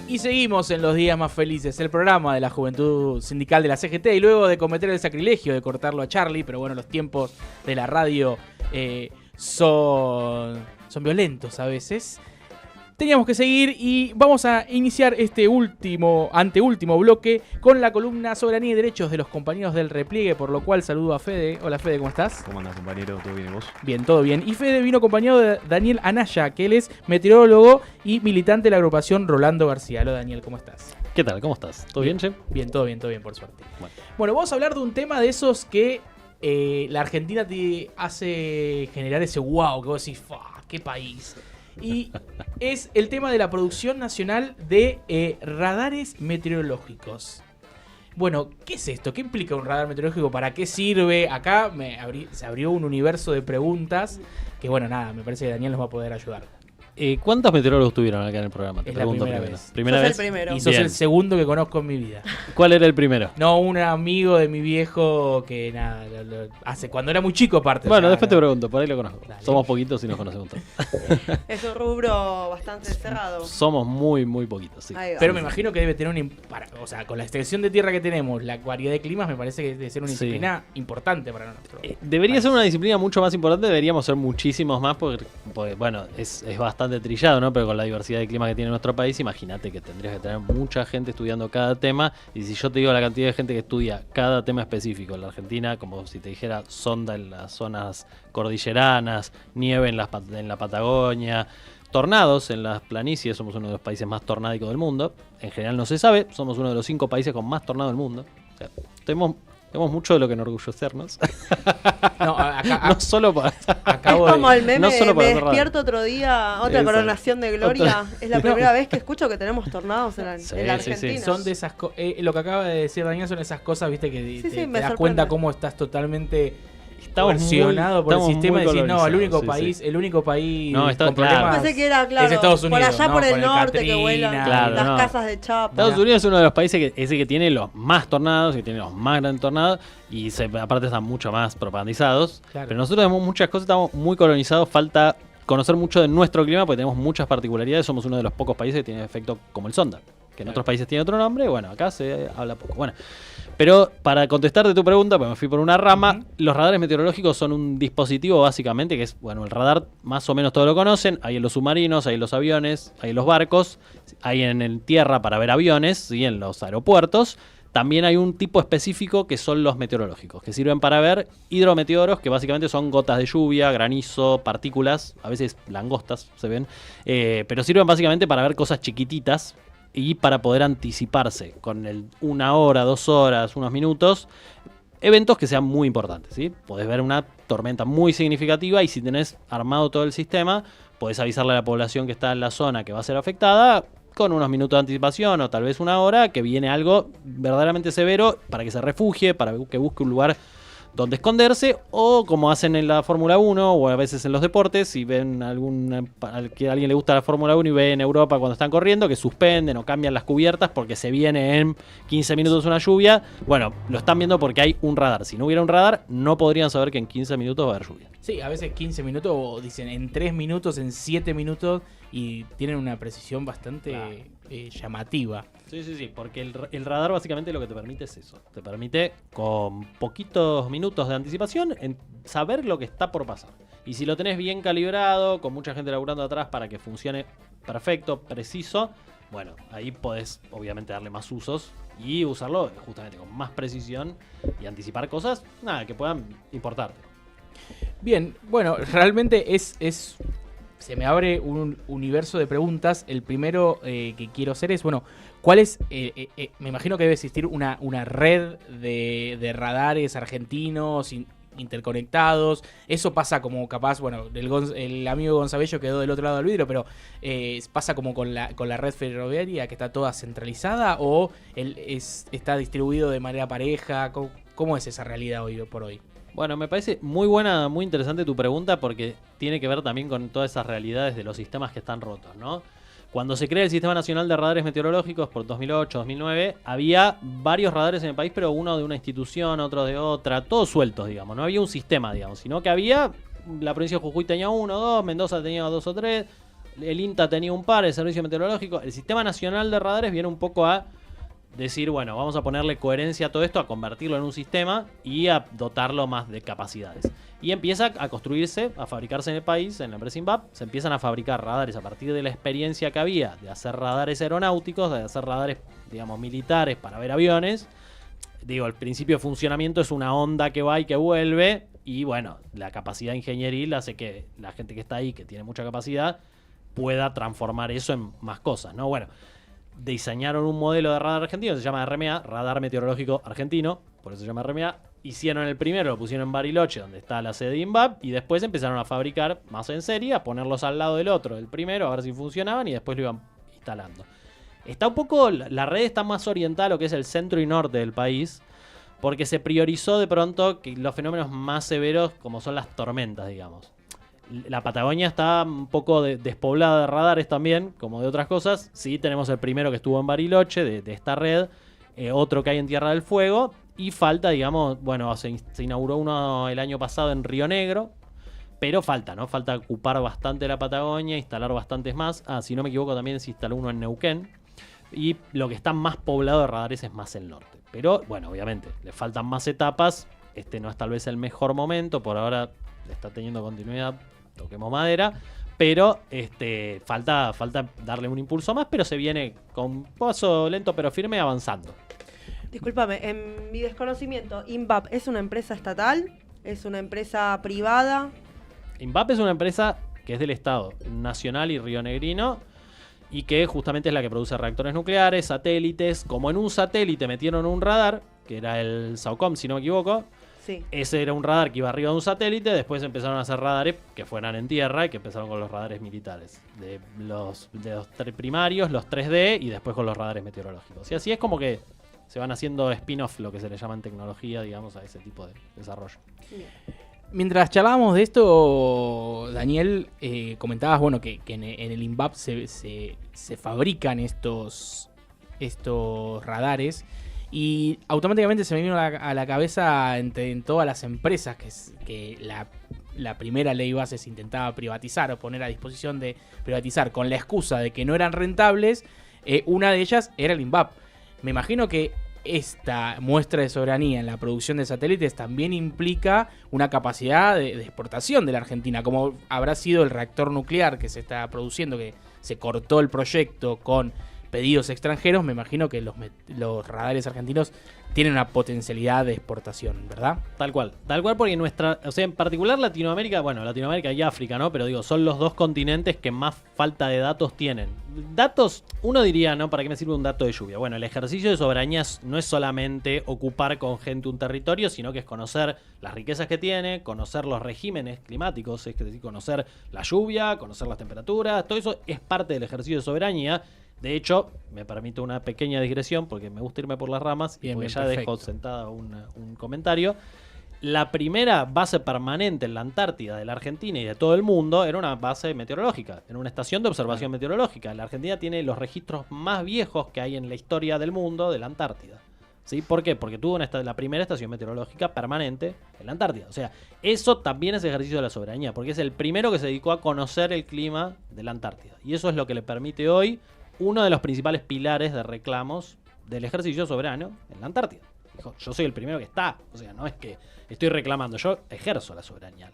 Y seguimos en Los Días Más Felices, el programa de la Juventud Sindical de la CGT. Y luego de cometer el sacrilegio de cortarlo a Charlie, pero bueno, los tiempos de la radio son violentos a veces. Teníamos que seguir y vamos a iniciar este anteúltimo bloque con la columna Soberanía y Derechos de los compañeros del repliegue, por lo cual saludo a Fede. Hola Fede, ¿cómo estás? ¿Cómo andás, compañero? ¿Todo bien y vos? Bien, todo bien. Y Fede vino acompañado de Daniel Anaya, que él es meteorólogo y militante de la agrupación Rolando García. Hola Daniel, ¿cómo estás? ¿Qué tal? ¿Cómo estás? ¿Todo bien, che? Bien, todo bien, por suerte. Bueno, vamos a hablar de un tema de esos que la Argentina te hace generar ese wow, que vos decís, ¡qué país! Y es el tema de la producción nacional de radares meteorológicos. Bueno, ¿qué es esto? ¿Qué implica un radar meteorológico? ¿Para qué sirve? Acá se abrió un universo de preguntas que, bueno, nada, me parece que Daniel nos va a poder ayudar. ¿Cuántos meteorólogos tuvieron acá en el programa? Es la primera vez. ¿Primera Sos vez? el primero. Y sos Bien. el segundo que conozco en mi vida. ¿Cuál era el primero? No, un amigo de mi viejo que nada, hace cuando era muy chico aparte. Bueno, o sea, después te pregunto, por ahí lo conozco. Dale. Somos poquitos y nos conocemos todos. Es un rubro bastante cerrado. Somos muy, muy poquitos, sí. Ahí va. Pero me imagino que debe tener o sea, con la extensión de tierra que tenemos, la variedad de climas, me parece que debe ser una Sí. disciplina importante para nosotros. Debería ser una disciplina mucho más importante, deberíamos ser muchísimos más, porque bueno, es bastante trillado, ¿no? Pero con la diversidad de clima que tiene nuestro país, imagínate que tendrías que tener mucha gente estudiando cada tema. Y si yo te digo la cantidad de gente que estudia cada tema específico en la Argentina, como si te dijera sonda en las zonas cordilleranas, nieve en la Patagonia, tornados en las planicies, somos uno de los países más tornádicos del mundo. En general no se sabe, somos uno de los 5 países con más tornado del mundo. O sea, tenemos mucho de lo que enorgullecernos. No, acá, No solo para... acabo Es como de... el meme no de solo para me hacer radio. despierto otro día, otra Exacto. coronación de gloria. Es la primera vez que escucho que tenemos tornados en la Sí, Argentina. Son de esas lo que acaba de decir Daniel son esas cosas, viste, que Sí, te me das sorprende. cuenta cómo estás totalmente Estamos coercionado por el estamos sistema y muy decir, no, el único colonizados, sí. país No, está con claro. problemas Pensé que era, claro, es Estados Unidos, por allá ¿no? por el Con el norte Katrina, que vuelan Claro, las no. casas de chapa. Estados Unidos es uno de los países que tiene los más tornados, que tiene los más grandes tornados, y aparte están mucho más propagandizados. Claro. Pero nosotros tenemos muchas cosas, estamos muy colonizados, falta conocer mucho de nuestro clima, porque tenemos muchas particularidades, somos uno de los pocos países que tiene efecto como el sonda, que en otros países tiene otro nombre, bueno, acá se habla poco. Bueno, pero para contestarte tu pregunta, pues me fui por una rama, los radares meteorológicos son un dispositivo básicamente, que es, bueno, el radar más o menos todos lo conocen, hay en los submarinos, hay en los aviones, hay en los barcos, hay en tierra para ver aviones, ¿sí? En los aeropuertos. También hay un tipo específico que son los meteorológicos, que sirven para ver hidrometeoros, que básicamente son gotas de lluvia, granizo, partículas, a veces langostas se ven, pero sirven básicamente para ver cosas chiquititas y para poder anticiparse con 1 hora, 2 horas, unos minutos, eventos que sean muy importantes, ¿sí? Podés ver una tormenta muy significativa y si tenés armado todo el sistema, podés avisarle a la población que está en la zona que va a ser afectada con unos minutos de anticipación o tal vez 1 hora, que viene algo verdaderamente severo para que se refugie, para que busque un lugar donde esconderse, o como hacen en la Fórmula 1 o a veces en los deportes, si ven que a alguien le gusta la Fórmula 1 y ve en Europa cuando están corriendo, que suspenden o cambian las cubiertas porque se viene en 15 minutos una lluvia. Bueno, lo están viendo porque hay un radar. Si no hubiera un radar, no podrían saber que en 15 minutos va a haber lluvia. Sí, a veces 15 minutos o dicen en 3 minutos, en 7 minutos y tienen una precisión bastante llamativa. Sí, porque el radar básicamente lo que te permite es eso. Te permite con poquitos minutos de anticipación saber lo que está por pasar. Y si lo tenés bien calibrado, con mucha gente laburando atrás para que funcione perfecto, preciso, bueno, ahí podés obviamente darle más usos y usarlo justamente con más precisión y anticipar cosas, nada, que puedan importarte. Bien, bueno, realmente se me abre un universo de preguntas. El primero que quiero hacer es, bueno, ¿cuál es? Me imagino que debe existir una red de radares argentinos interconectados. Eso pasa como capaz, bueno, el amigo Gonzabello quedó del otro lado del vidrio, pero pasa como con la red ferroviaria, que está toda centralizada, o está distribuido de manera pareja. ¿Cómo es esa realidad hoy por hoy? Bueno, me parece muy buena, muy interesante tu pregunta porque tiene que ver también con todas esas realidades de los sistemas que están rotos, ¿no? Cuando se crea el Sistema Nacional de Radares Meteorológicos por 2008, 2009, había varios radares en el país, pero uno de una institución, otro de otra, todos sueltos, digamos. No había un sistema, digamos, sino que había, la provincia de Jujuy tenía 1, 2, Mendoza tenía 2 o 3, el INTA tenía un par, el Servicio Meteorológico. El Sistema Nacional de Radares viene un poco a decir, bueno, vamos a ponerle coherencia a todo esto, a convertirlo en un sistema y a dotarlo más de capacidades. Y empieza a construirse, a fabricarse en el país, en la empresa INVAP, se empiezan a fabricar radares a partir de la experiencia que había de hacer radares aeronáuticos, de hacer radares, digamos, militares para ver aviones. Digo, el principio de funcionamiento es una onda que va y que vuelve, y bueno, la capacidad ingenieril hace que la gente que está ahí, que tiene mucha capacidad, pueda transformar eso en más cosas, ¿no? Bueno, diseñaron un modelo de radar argentino, se llama RMA, Radar Meteorológico Argentino, por eso se llama RMA. Hicieron el primero, lo pusieron en Bariloche, donde está la sede de INVAP, y después empezaron a fabricar más en serie, a ponerlos al lado del otro, del primero, a ver si funcionaban, y después lo iban instalando. Está un poco, la red está más orientada a lo que es el centro y norte del país, porque se priorizó de pronto que los fenómenos más severos, como son las tormentas, digamos. La Patagonia está un poco despoblada de radares también, como de otras cosas. Sí, tenemos el primero que estuvo en Bariloche, de esta red, otro que hay en Tierra del Fuego, y falta, digamos, bueno, se inauguró uno el año pasado en Río Negro, pero falta, ¿no? Falta ocupar bastante la Patagonia, instalar bastantes más. Si no me equivoco, también se instaló uno en Neuquén, y lo que está más poblado de radares es más el norte. Pero, bueno, obviamente, le faltan más etapas. Este no es tal vez el mejor momento, por ahora está teniendo continuidad, toquemos madera, pero falta darle un impulso más, pero se viene con paso lento pero firme avanzando. Discúlpame, en mi desconocimiento, INVAP ¿es una empresa estatal? ¿Es una empresa privada? INVAP es una empresa que es del Estado Nacional y rionegrino, y que justamente es la que produce reactores nucleares, satélites. Como en un satélite metieron un radar, que era el SAOCOM, si no me equivoco. Sí. Ese era un radar que iba arriba de un satélite. Después empezaron a hacer radares que fueran en tierra, y que empezaron con los radares militares. De los primarios, los 3D, y después con los radares meteorológicos. Y así es como que se van haciendo spin-off, lo que se le llama en tecnología, digamos, a ese tipo de desarrollo. Bien. Mientras charlábamos de esto, Daniel, comentabas, bueno, que en el INVAP se fabrican estos radares, y automáticamente se me vino a la cabeza en todas las empresas que la primera ley base se intentaba privatizar o poner a disposición de privatizar con la excusa de que no eran rentables. Una de ellas era el INVAP. Me imagino que esta muestra de soberanía en la producción de satélites también implica una capacidad de exportación de la Argentina, como habrá sido el reactor nuclear que se está produciendo, que se cortó el proyecto con pedidos extranjeros. Me imagino que los radares argentinos tienen una potencialidad de exportación, ¿verdad? Tal cual, porque o sea, en particular Latinoamérica y África, ¿no? Pero digo, son los dos continentes que más falta de datos tienen. Datos, uno diría, ¿no? ¿Para qué me sirve un dato de lluvia? Bueno, el ejercicio de soberanía no es solamente ocupar con gente un territorio, sino que es conocer las riquezas que tiene, conocer los regímenes climáticos, es decir, conocer la lluvia, conocer las temperaturas, todo eso es parte del ejercicio de soberanía. De hecho, me permito una pequeña digresión porque me gusta irme por las ramas, y porque ya perfecto. Dejo sentada un comentario. La primera base permanente en la Antártida de la Argentina y de todo el mundo era una base meteorológica, era una estación de observación meteorológica. La Argentina tiene los registros más viejos que hay en la historia del mundo de la Antártida. ¿Sí? ¿Por qué? Porque tuvo la primera estación meteorológica permanente en la Antártida. O sea, eso también es ejercicio de la soberanía, porque es el primero que se dedicó a conocer el clima de la Antártida. Y eso es lo que le permite hoy uno de los principales pilares de reclamos del ejercicio soberano en la Antártida. Dijo, yo soy el primero que está. O sea, no es que estoy reclamando, yo ejerzo la soberanía.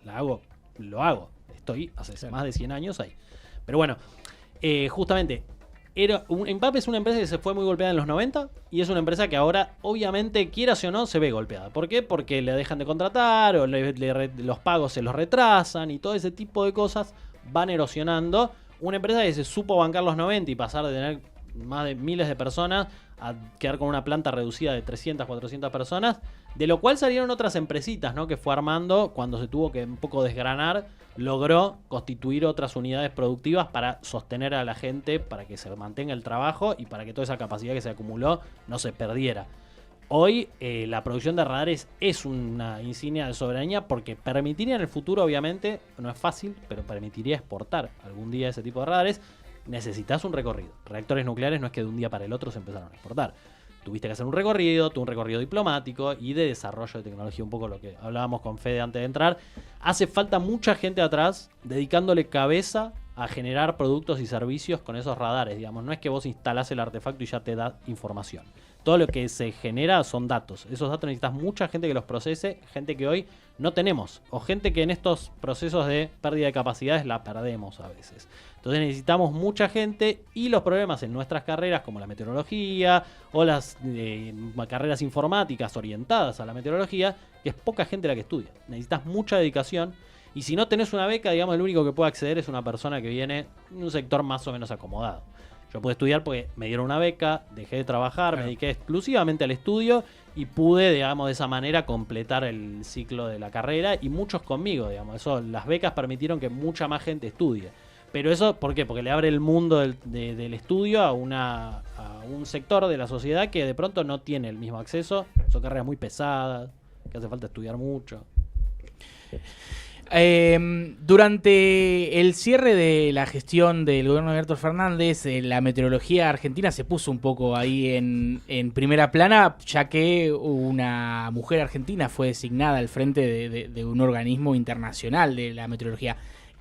Lo hago. Estoy hace más de 100 años ahí. Pero bueno, justamente, INVAP es una empresa que se fue muy golpeada en los 90, y es una empresa que ahora, obviamente, quieras o no, se ve golpeada. ¿Por qué? Porque le dejan de contratar, o los pagos se los retrasan, y todo ese tipo de cosas van erosionando. Una empresa que se supo bancar los 90 y pasar de tener más de miles de personas a quedar con una planta reducida de 300, 400 personas, de lo cual salieron otras empresitas, ¿no? Que fue armando cuando se tuvo que un poco desgranar, logró constituir otras unidades productivas para sostener a la gente, para que se mantenga el trabajo y para que toda esa capacidad que se acumuló no se perdiera. Hoy la producción de radares es una insignia de soberanía, porque permitiría en el futuro, obviamente, no es fácil, pero permitiría exportar algún día ese tipo de radares. Necesitas un recorrido. Reactores nucleares no es que de un día para el otro se empezaron a exportar. Tuviste que hacer un recorrido diplomático y de desarrollo de tecnología, un poco lo que hablábamos con Fede antes de entrar. Hace falta mucha gente atrás dedicándole cabeza a generar productos y servicios con esos radares, digamos. No es que vos instalás el artefacto y ya te da información. Todo lo que se genera son datos. Esos datos necesitas mucha gente que los procese, gente que hoy no tenemos, o gente que en estos procesos de pérdida de capacidades la perdemos a veces. Entonces necesitamos mucha gente, y los problemas en nuestras carreras como la meteorología o las carreras informáticas orientadas a la meteorología, que es poca gente la que estudia. Necesitas mucha dedicación, y si no tenés una beca, digamos, el único que puede acceder es una persona que viene de un sector más o menos acomodado. Yo pude estudiar porque me dieron una beca, dejé de trabajar, me dediqué exclusivamente al estudio y pude, digamos, de esa manera completar el ciclo de la carrera, y muchos conmigo, digamos. Eso, las becas permitieron que mucha más gente estudie. Pero eso, ¿por qué? Porque le abre el mundo del estudio a un sector de la sociedad que de pronto no tiene el mismo acceso. Son carreras muy pesadas, que hace falta estudiar mucho. Durante el cierre de la gestión del gobierno de Alberto Fernández, la meteorología argentina se puso un poco ahí en primera plana, ya que una mujer argentina fue designada al frente de un organismo internacional de la meteorología.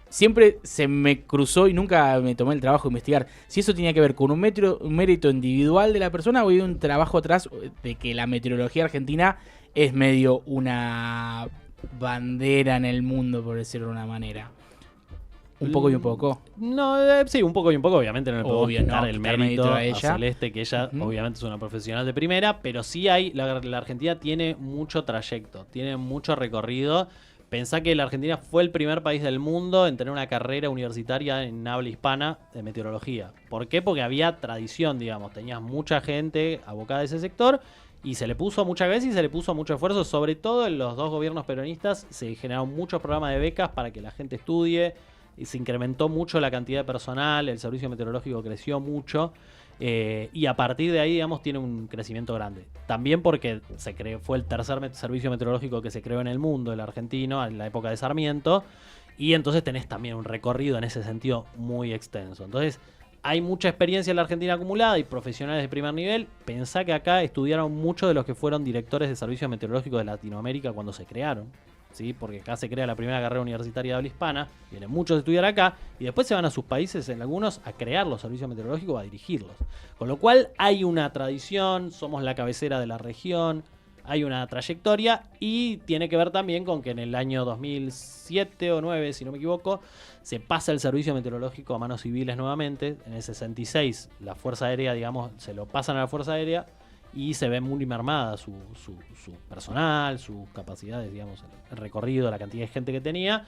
Siempre se me cruzó y nunca me tomé el trabajo de investigar si eso tenía que ver con un mérito individual de la persona, o hay un trabajo atrás de que la meteorología argentina es medio una bandera en el mundo, por decirlo de una manera. Un poco y un poco. No, sí, un poco y un poco. Obviamente no le podemos quitar el mérito a ella. Celeste, que ella obviamente es una profesional de primera, pero sí hay, la Argentina tiene mucho trayecto, tiene mucho recorrido. Pensá que la Argentina fue el primer país del mundo en tener una carrera universitaria en habla hispana de meteorología. ¿Por qué? Porque había tradición, digamos. Tenías mucha gente abocada a ese sector, y se le puso muchas veces y se le puso mucho esfuerzo. Sobre todo en los dos gobiernos peronistas se generaron muchos programas de becas para que la gente estudie, y se incrementó mucho la cantidad de personal, el servicio meteorológico creció mucho, y a partir de ahí, digamos, tiene un crecimiento grande. También porque fue el tercer servicio meteorológico que se creó en el mundo, el argentino, en la época de Sarmiento, y entonces tenés también un recorrido en ese sentido muy extenso. Entonces hay mucha experiencia en la Argentina acumulada y profesionales de primer nivel. Pensá que acá estudiaron muchos de los que fueron directores de servicios meteorológicos de Latinoamérica cuando se crearon, ¿sí? Porque acá se crea la primera carrera universitaria de habla hispana, vienen muchos a estudiar acá y después se van a sus países, en algunos, a crear los servicios meteorológicos o a dirigirlos. Con lo cual hay una tradición, somos la cabecera de la región, hay una trayectoria, y tiene que ver también con que en el año 2007 o 2009, si no me equivoco, se pasa el servicio meteorológico a manos civiles nuevamente. En el 66 la Fuerza Aérea, digamos, se lo pasan a la Fuerza Aérea, y se ve muy mermada su personal, sus capacidades, digamos, el recorrido, la cantidad de gente que tenía.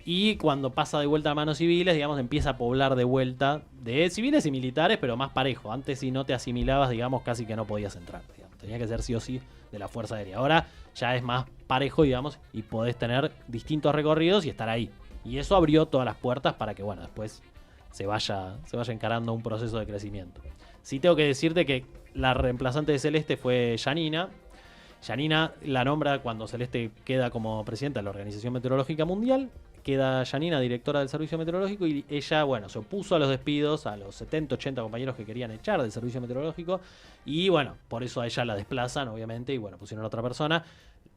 Y cuando pasa de vuelta a manos civiles, digamos, empieza a poblar de vuelta de civiles y militares, pero más parejo. Antes, si no te asimilabas, digamos, casi que no podías entrar, digamos. Tenía que ser sí o sí de la Fuerza Aérea. Ahora ya es más parejo, digamos, y podés tener distintos recorridos y estar ahí. Y eso abrió todas las puertas para que, bueno, después se vaya encarando un proceso de crecimiento. Sí tengo que decirte que la reemplazante de Celeste fue Janina. Janina la nombra cuando Celeste queda como presidenta de la Organización Meteorológica Mundial. Queda Janina directora del servicio meteorológico, y ella, bueno, se opuso a los despidos, a los 70, 80 compañeros que querían echar del servicio meteorológico, y bueno, por eso a ella la desplazan, obviamente, y bueno, pusieron a otra persona.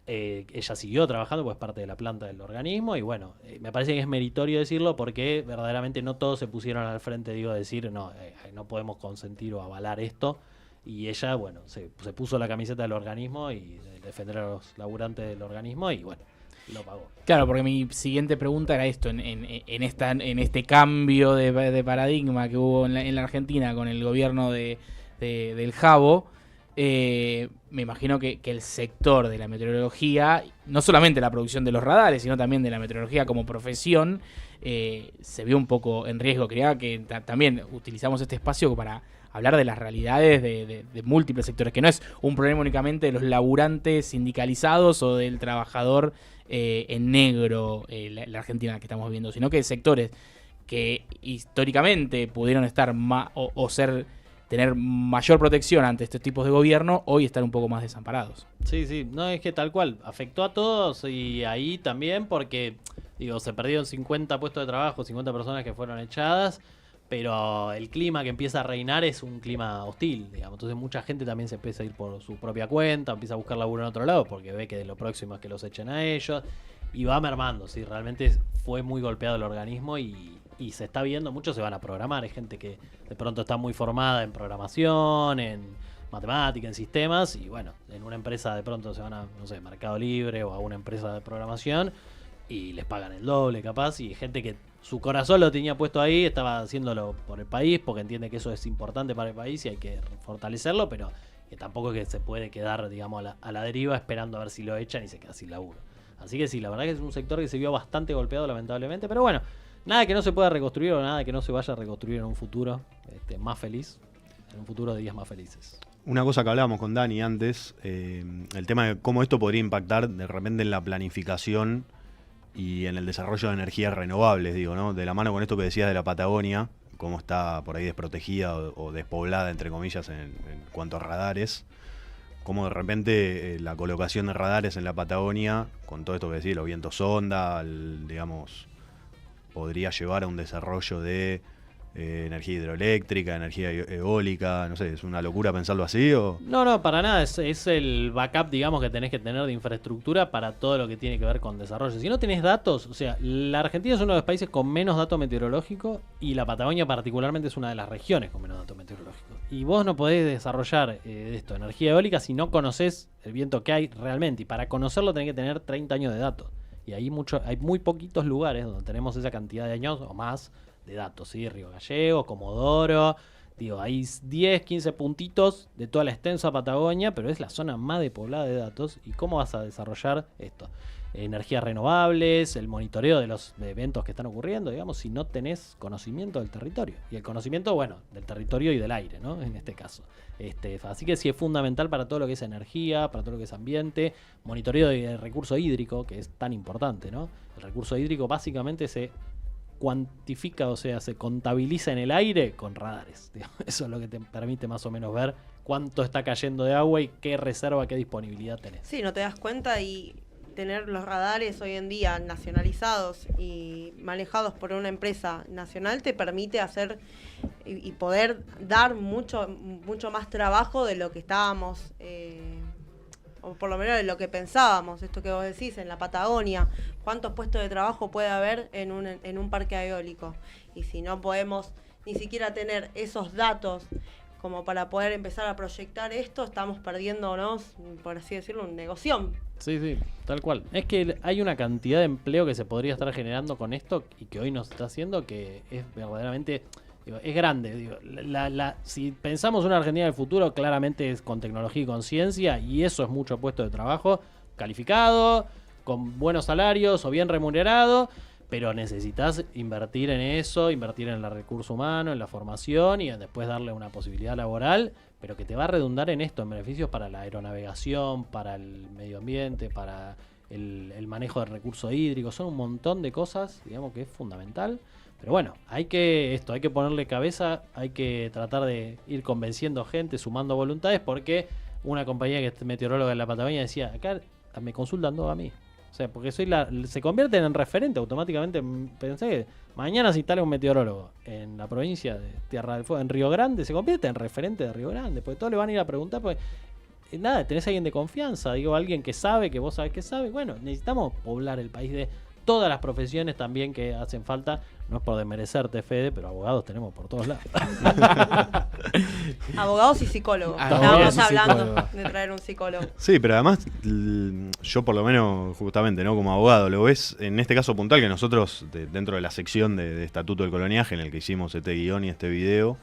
Ella siguió trabajando, pues parte de la planta del organismo, y bueno, me parece que es meritorio decirlo, porque verdaderamente no todos se pusieron al frente, digo, a decir, no podemos consentir o avalar esto. Y ella, bueno, se puso la camiseta del organismo y de defender a los laburantes del organismo, y bueno, lo pagó. Claro, porque mi siguiente pregunta era esto, en este cambio de paradigma que hubo en la Argentina con el gobierno del Jabo, me imagino que el sector de la meteorología, no solamente la producción de los radares, sino también de la meteorología como profesión, se vio un poco en riesgo. Quería que también utilizamos este espacio para hablar de las realidades de múltiples sectores, que no es un problema únicamente de los laburantes sindicalizados o del trabajador en negro, la Argentina que estamos viviendo, sino que sectores que históricamente pudieron estar tener mayor protección ante estos tipos de gobierno, hoy están un poco más desamparados. Sí, no, es que tal cual, afectó a todos, y ahí también porque, digo, se perdieron 50 puestos de trabajo, 50 personas que fueron echadas, pero el clima que empieza a reinar es un clima hostil, digamos. Entonces mucha gente también se empieza a ir por su propia cuenta, empieza a buscar laburo en otro lado porque ve que de lo próximo es que los echen a ellos, y va mermando, sí, realmente fue muy golpeado el organismo, y y se está viendo, muchos se van a programar, hay gente que de pronto está muy formada en programación, en matemática, en sistemas, y bueno, en una empresa de pronto se van a, no sé, Mercado Libre o a una empresa de programación y les pagan el doble capaz, y gente que su corazón lo tenía puesto ahí, estaba haciéndolo por el país porque entiende que eso es importante para el país y hay que fortalecerlo, pero que tampoco es que se puede quedar, digamos, a la deriva esperando a ver si lo echan y se queda sin laburo. Así que sí, la verdad que es un sector que se vio bastante golpeado lamentablemente, pero bueno, nada que no se pueda reconstruir o nada que no se vaya a reconstruir en un futuro más feliz, en un futuro de días más felices. Una cosa que hablábamos con Dani antes, el tema de cómo esto podría impactar de repente en la planificación y en el desarrollo de energías renovables, digo, ¿no? De la mano con esto que decías de la Patagonia, cómo está por ahí desprotegida o despoblada, entre comillas, en cuanto a radares. Cómo de repente la colocación de radares en la Patagonia, con todo esto que decís, los vientos sonda, digamos, podría llevar a un desarrollo de energía hidroeléctrica, energía eólica, no sé, ¿es una locura pensarlo así? ¿O? No, para nada, es el backup, digamos, que tenés que tener de infraestructura para todo lo que tiene que ver con desarrollo. Si no tenés datos, o sea, la Argentina es uno de los países con menos datos meteorológicos y la Patagonia particularmente es una de las regiones con menos datos meteorológicos. Y vos no podés desarrollar energía eólica si no conocés el viento que hay realmente. Y para conocerlo tenés que tener 30 años de datos. Y hay muy poquitos lugares donde tenemos esa cantidad de años o más de datos, ¿sí? Río Gallegos, Comodoro, digo, hay 10, 15 puntitos de toda la extensa Patagonia, pero es la zona más despoblada de datos. ¿Y cómo vas a desarrollar esto? Energías renovables, el monitoreo de los eventos que están ocurriendo, digamos, si no tenés conocimiento del territorio. Y el conocimiento, bueno, del territorio y del aire, ¿no? En este caso. Así que sí es fundamental para todo lo que es energía, para todo lo que es ambiente, monitoreo del recurso hídrico, que es tan importante, ¿no? El recurso hídrico básicamente se cuantifica, o sea, se contabiliza en el aire con radares. Eso es lo que te permite más o menos ver cuánto está cayendo de agua y qué reserva, qué disponibilidad tenés. Sí, no te das cuenta y tener los radares hoy en día nacionalizados y manejados por una empresa nacional te permite hacer y poder dar mucho más trabajo de lo que estábamos, o por lo menos de lo que pensábamos. Esto que vos decís, en la Patagonia, ¿cuántos puestos de trabajo puede haber en un parque eólico? Y si no podemos ni siquiera tener esos datos como para poder empezar a proyectar esto, estamos perdiéndonos, por así decirlo, un negocio. Sí, tal cual. Es que hay una cantidad de empleo que se podría estar generando con esto y que hoy nos está haciendo que es verdaderamente, digo, es grande. Digo, si pensamos una Argentina del futuro, claramente es con tecnología y con ciencia, y eso es mucho puesto de trabajo calificado, con buenos salarios o bien remunerado. Pero necesitas invertir en eso, invertir en el recurso humano, en la formación y después darle una posibilidad laboral, pero que te va a redundar en esto, en beneficios para la aeronavegación, para el medio ambiente, para el manejo del recurso hídrico. Son un montón de cosas, digamos, que es fundamental. Pero bueno, hay que ponerle cabeza, hay que tratar de ir convenciendo gente, sumando voluntades, porque una compañía que es meteoróloga en la Patagonia decía, acá me consultan todo a mí. O sea, porque se convierten en referente automáticamente. Pensé que mañana se instala un meteorólogo en la provincia de Tierra del Fuego, en Río Grande, se convierte en referente de Río Grande, porque todos le van a ir a preguntar, porque nada, tenés a alguien de confianza, digo, alguien que sabe, que vos sabés que sabe. Bueno, necesitamos poblar el país de todas las profesiones también que hacen falta. No es por desmerecerte, Fede, pero abogados tenemos por todos lados. Abogados y psicólogos. Abogados Estábamos hablando de traer un psicólogo. Sí, pero además, yo por lo menos, justamente, ¿no? Como abogado, lo ves en este caso puntual que nosotros, dentro de la sección de Estatuto del Coloniaje, en el que hicimos este guión y este video,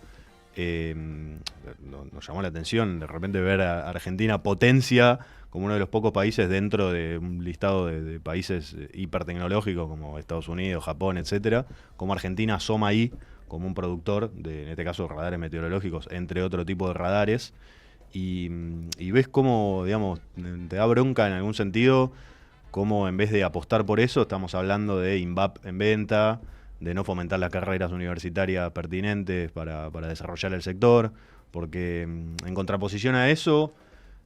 nos llamó la atención de repente ver a Argentina potencia como uno de los pocos países dentro de un listado de países hipertecnológicos como Estados Unidos, Japón, etcétera, como Argentina asoma ahí como un productor de, en este caso, radares meteorológicos, entre otro tipo de radares, y ves cómo, digamos, te da bronca en algún sentido, cómo en vez de apostar por eso, estamos hablando de INVAP en venta, de no fomentar las carreras universitarias pertinentes para desarrollar el sector, porque en contraposición a eso,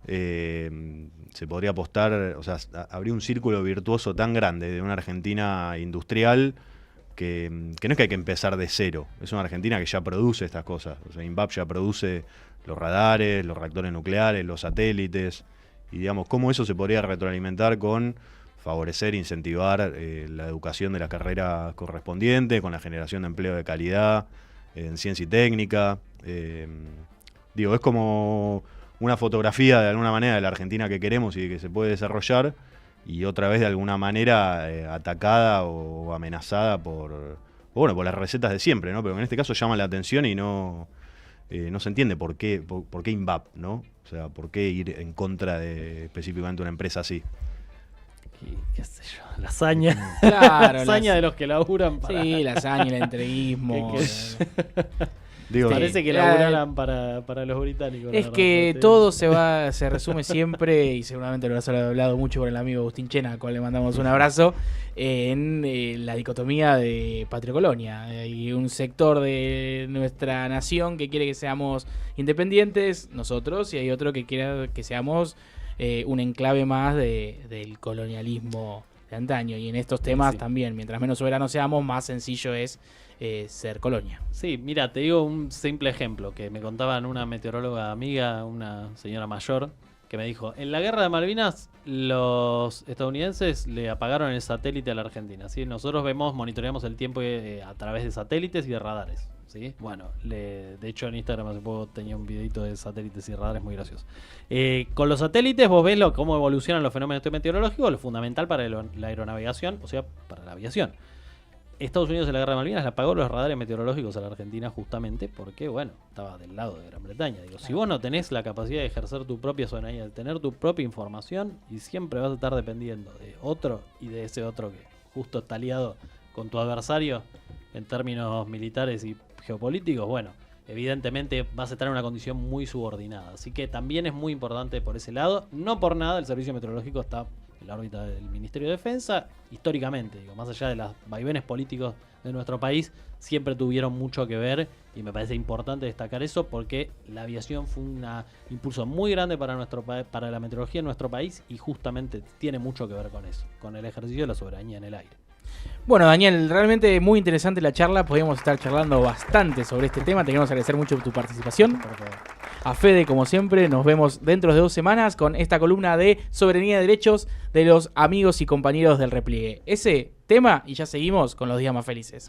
se podría apostar, o sea, habría un círculo virtuoso tan grande de una Argentina industrial que no es que hay que empezar de cero, es una Argentina que ya produce estas cosas. O sea, INVAP ya produce los radares, los reactores nucleares, los satélites, y digamos, cómo eso se podría retroalimentar con favorecer, incentivar la educación de la carrera correspondiente, con la generación de empleo de calidad en ciencia y técnica. Digo, es como una fotografía de alguna manera de la Argentina que queremos y que se puede desarrollar, y otra vez de alguna manera atacada o amenazada por las recetas de siempre, ¿no? Pero en este caso llama la atención y no se entiende por qué INVAP, ¿no? O sea, por qué ir en contra de específicamente una empresa así. ¿Qué sé yo? La hazaña. Claro, la hazaña de los que laburan para... Sí, la hazaña, el entreguismo. Digo, Parece que laburaran para los británicos. Es que todo se resume siempre, y seguramente lo has hablado mucho con el amigo Agustín Chena, al cual le mandamos un abrazo, en la dicotomía de patria-colonia. Hay un sector de nuestra nación que quiere que seamos independientes, nosotros, y hay otro que quiere que seamos un enclave más del colonialismo de antaño. Y en estos temas también, mientras menos soberanos seamos, más sencillo es ser colonia. Sí, mira, te digo un simple ejemplo que me contaban una meteoróloga amiga, una señora mayor, que me dijo: en la guerra de Malvinas los estadounidenses le apagaron el satélite a la Argentina, ¿sí? Nosotros monitoreamos el tiempo a través de satélites y de radares, ¿sí? Bueno, de hecho en Instagram hace poco tenía un videito de satélites y radares muy gracioso. Con los satélites vos ves cómo evolucionan los fenómenos meteorológicos, lo fundamental para la aeronavegación, o sea, para la aviación. Estados Unidos en la guerra de Malvinas le apagó los radares meteorológicos a la Argentina justamente porque, bueno, estaba del lado de Gran Bretaña. Digo, si vos no tenés la capacidad de ejercer tu propia soberanía, de tener tu propia información, y siempre vas a estar dependiendo de otro y de ese otro que justo está aliado con tu adversario en términos militares y geopolíticos, bueno, evidentemente vas a estar en una condición muy subordinada. Así que también es muy importante por ese lado. No por nada el servicio meteorológico está en la órbita del Ministerio de Defensa, históricamente, digo, más allá de los vaivenes políticos de nuestro país, siempre tuvieron mucho que ver, y me parece importante destacar eso porque la aviación fue un impulso muy grande para la meteorología en nuestro país, y justamente tiene mucho que ver con eso, con el ejercicio de la soberanía en el aire. Bueno, Daniel, realmente muy interesante la charla. Podríamos estar charlando bastante sobre este tema. Te queremos agradecer mucho tu participación. A Fede, como siempre, nos vemos dentro de 2 semanas con esta columna de soberanía de derechos de los amigos y compañeros del repliegue. Ese tema, y ya seguimos con los días más felices.